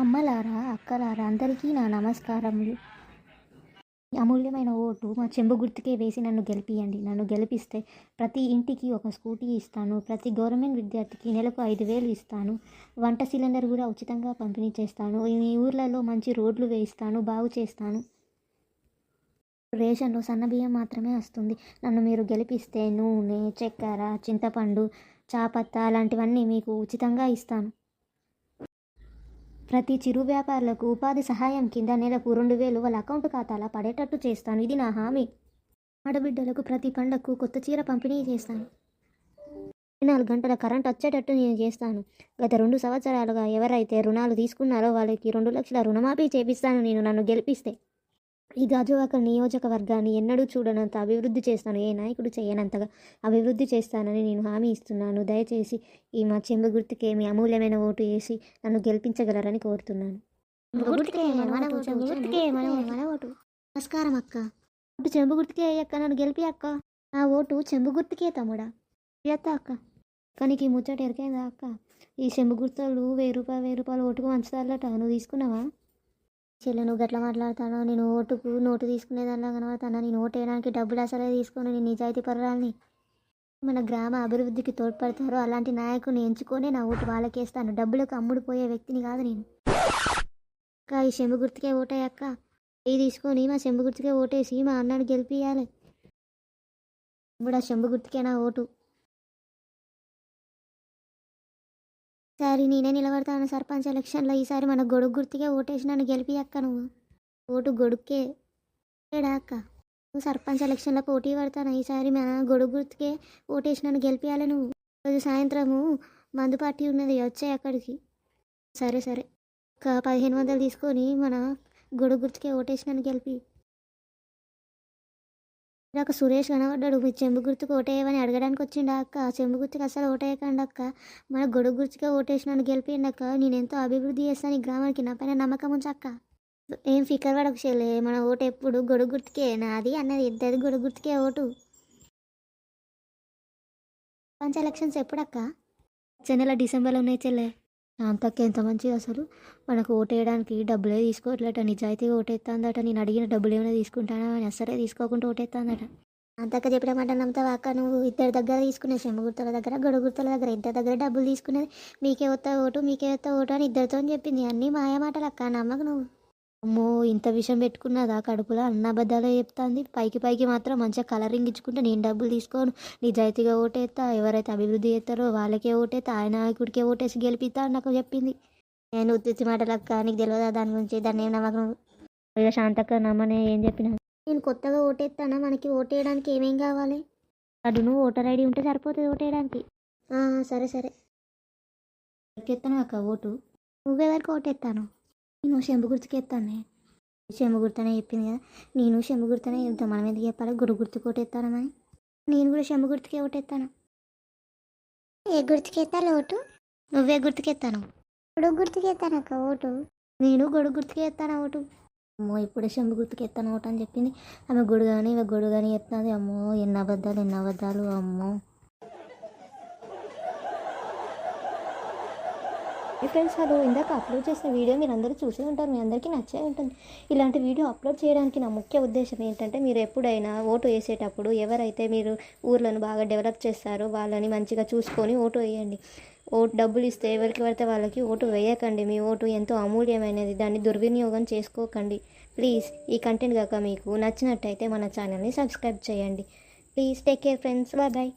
అమ్మలారా, అక్కలారా అందరికీ నా నమస్కారములు. అమూల్యమైన ఓటు మా చెంబు గుర్తుకే వేసి నన్ను గెలిపియండి. నన్ను గెలిపిస్తే ప్రతి ఇంటికి ఒక స్కూటీ ఇస్తాను. ప్రతి గవర్నమెంట్ విద్యార్థికి నెలకు 5,000 ఇస్తాను. వంట సిలిండర్ కూడా ఉచితంగా పంపిణీ చేస్తాను. మీ ఊర్లలో మంచి రోడ్లు వేయిస్తాను, బాగు చేస్తాను. రేషన్లో సన్నబియ్యం మాత్రమే వస్తుంది. నన్ను మీరు గెలిపిస్తే నూనె, చక్కెర, చింతపండు, చాపత్త అలాంటివన్నీ మీకు ఉచితంగా ఇస్తాను. ప్రతి చిరు వ్యాపారులకు ఉపాధి సహాయం కింద నెలకు 2,000 వాళ్ళ అకౌంట్ ఖాతాలో పడేటట్టు చేస్తాను. ఇది నా హామీ. ఆడబిడ్డలకు ప్రతి పండగకు కొత్త చీర పంపిణీ చేస్తాను. 24 గంటల కరెంట్ వచ్చేటట్టు నేను చేస్తాను. గత 2 సంవత్సరాలుగా ఎవరైతే రుణాలు తీసుకున్నారో వాళ్ళకి 2 లక్షల రుణమాఫీ చేపిస్తాను నేను నన్ను గెలిపిస్తే. ఈ గాజువాక నియోజకవర్గాన్ని ఎన్నడూ చూడనంత అభివృద్ధి చేస్తాను. ఏ నాయకుడు చేయనంతగా అభివృద్ధి చేస్తానని నేను హామీ ఇస్తున్నాను. దయచేసి ఈ మా చెంబు గుర్తుకే మీ అమూల్యమైన ఓటు వేసి నన్ను గెలిపించగలరని కోరుతున్నాను. నమస్కారం అక్క. ఓటు చెంబు గుర్తుకే అక్క, నన్ను గెలిపి అక్క. నా ఓటు చెంబు గుర్తుకే తమ్ముడా. ఎత్త అక్క. కానీ ఈ ముచ్చట ఎరికైందా అక్క? ఈ చెంబు గుర్తులు 1,000 రూపాయలు ఓటుకు మంచుతారట. నువ్వు తీసుకున్నావా? చెల్లె, నువ్వు గట్లా మాట్లాడతాను. నేను ఓటుకు నోటు తీసుకునేదానిలా కనబడతాను. నేను ఓటు వేయడానికి డబ్బులు అసలే తీసుకొని నేను నిజాయితీ పరురాలని. మన గ్రామ అభివృద్ధికి తోడ్పడతారో అలాంటి నాయకుని ఎంచుకొని నా ఓటు వాళ్ళకేస్తాను. డబ్బులకు అమ్ముడుపోయే వ్యక్తిని కాదు నేను. అక్క, ఈ చెంబు గుర్తుకే ఓటేయక్క. ఇది తీసుకొని మా చెంబు గుర్తుకే ఓటేసి మా అన్నని గెలిపియాలి. ఇప్పుడు ఆ చెంబు గుర్తుకే నా ఓటు. ఈసారి నేనే నిలబడతాను సర్పంచ్ ఎలక్షన్లో. ఈసారి మన గొడుగు గుర్తుకే ఓటేసి నన్ను గెలిపి అక్క. నువ్వు ఓటు గొడుక్కే ఏడా అక్క. నువ్వు సర్పంచ్ ఎలక్షన్లో పోటీ పడతాను. ఈసారి మన గొడుగు గుర్తుకే ఓటేసి నన్ను గెలిపియాలి. నువ్వు రోజు సాయంత్రము మందు పార్టీ ఉన్నది, వచ్చాయి అక్కడికి. సరే సరే, ఒక 1,500 తీసుకొని మన గొడుగు గుర్తుకే ఓటేసి నన్ను గెలిపి. ఒక సురేష్ కనబడ్డాడు. మీ చెంబు గుర్తుకు ఓటేయమని అడగడానికి వచ్చిండా అక్క? చెంబు గుర్తుకు అసలు ఓటేయకండి అక్క. మన గొడుగు గుర్తుకే ఓటేసి నన్ను గెలిపిండి అక్క. నేను ఎంతో అభివృద్ధి చేస్తాను ఈ గ్రామానికి. నా పైన నమ్మకం ఉంచక్క. ఏం ఫికర్ పడకు చెల్లె, మన ఓటు ఎప్పుడు గొడుగు గుర్తుకే. నాది అన్నది ఇద్దరిది గొడుగు గుర్తుకే ఓటు. పంచ ఎలక్షన్స్ ఎప్పుడక్క? వచ్చే నెల డిసెంబర్లో ఉన్నాయి చెల్లె. అంతక్క ఎంత మంచిది అసలు. మనకు ఓటేయడానికి డబ్బులే తీసుకోవట్లేట, నిజాయితీగా ఓటేస్తుందట. నేను అడిగిన డబ్బులు ఏమైనా తీసుకుంటానా అని అసలే తీసుకోకుండా ఓటేస్తుందట. అంతక్క చెప్పినమాట నమ్ముతావా అక్క? నువ్వు ఇద్దరి దగ్గర తీసుకునే, చెంబు గుర్తుల దగ్గర గొడుగు గుర్తుల దగ్గర ఇద్దరి దగ్గర డబ్బులు తీసుకునేది. మీకే వస్తా ఓటు, మీకే వస్తా ఓటు అని ఇద్దరితో చెప్పింది. అన్నీ మాయమాటలు అక్క, నమ్మకు నువ్వు. అమ్మో, ఇంత విషయం పెట్టుకున్నదా కడుపులో? అన్నబద్ధాలే చెప్తాంది. పైకి మాత్రం మంచిగా కలరింగ్ ఇచ్చుకుంటే నేను డబ్బులు తీసుకోను, నిజాయితీగా ఓటేస్తా, ఎవరైతే అభివృద్ధి చేస్తారో వాళ్ళకే ఓటేస్తా, ఆయన నాయకుడికే ఓటేసి గెలిపిస్తా అని నాకు చెప్పింది. నేను ఉత్తి మాటలక్క, నీకు తెలియదా దాని గురించి? దాన్ని ఏం నమ్మకం? శాంతక్క నమ్మనే ఏం చెప్పినా. నేను కొత్తగా ఓటేస్తానా? మనకి ఓటేయడానికి ఏమేం కావాలి? అడును ఓటర్ ఐడి ఉంటే సరిపోతుంది ఓటేయడానికి. సరే సరే. ఎత్తాను అక్క ఓటు. నువ్వెవరికి ఓటేస్తాను? నేను చెంబు గుర్తుకు ఎత్తాను. చెంబు గుర్తనే చెప్పింది కదా, నేను చెంబు గుర్తనే చెప్తాను. మనం ఎందుకు చెప్పాలి గొడుగు గుర్తుకు ఓటేస్తానని? నేను కూడా చెంబు గుర్తుకే ఓటేస్తాను. ఏ గుర్తుకెత్తాలి ఓటు? నువ్వే గుర్తుకెత్తాను. గొడుగు గుర్తుకెత్తాను అక్క ఓటు. నేను గొడుగు గుర్తుకే ఎత్తాను ఓటు. అమ్మో, ఇప్పుడే చెంబు గుర్తుకు ఎత్తాను ఓటు అని చెప్పింది. ఆమె గొడుగు కానీ ఎత్తాది. అమ్మో, ఎన్ని అబద్ధాలు అమ్మో. Friends, hello. ఇందాక అప్లోడ్ చేసిన వీడియో మీరు అందరూ చూసే ఉంటారు, మీ అందరికీ నచ్చే ఉంటుంది. ఇలాంటి వీడియో అప్లోడ్ చేయడానికి నా ముఖ్య ఉద్దేశం ఏంటంటే, మీరు ఎప్పుడైనా ఓటు వేసేటప్పుడు ఎవరైతే మీరు ఊర్లను బాగా డెవలప్ చేస్తారో వాళ్ళని మంచిగా చూసుకొని ఓటు వేయండి. ఓటు డబ్బులు ఇస్తే ఎవరికి పడితే వాళ్ళకి ఓటు వేయకండి. మీ ఓటు ఎంతో అమూల్యమైనది, దాన్ని దుర్వినియోగం చేసుకోకండి. ప్లీజ్ ఈ కంటెంట్ కాక మీకు నచ్చినట్టయితే మన ఛానల్ని సబ్స్క్రైబ్ చేయండి. Please take care friends, bye bye.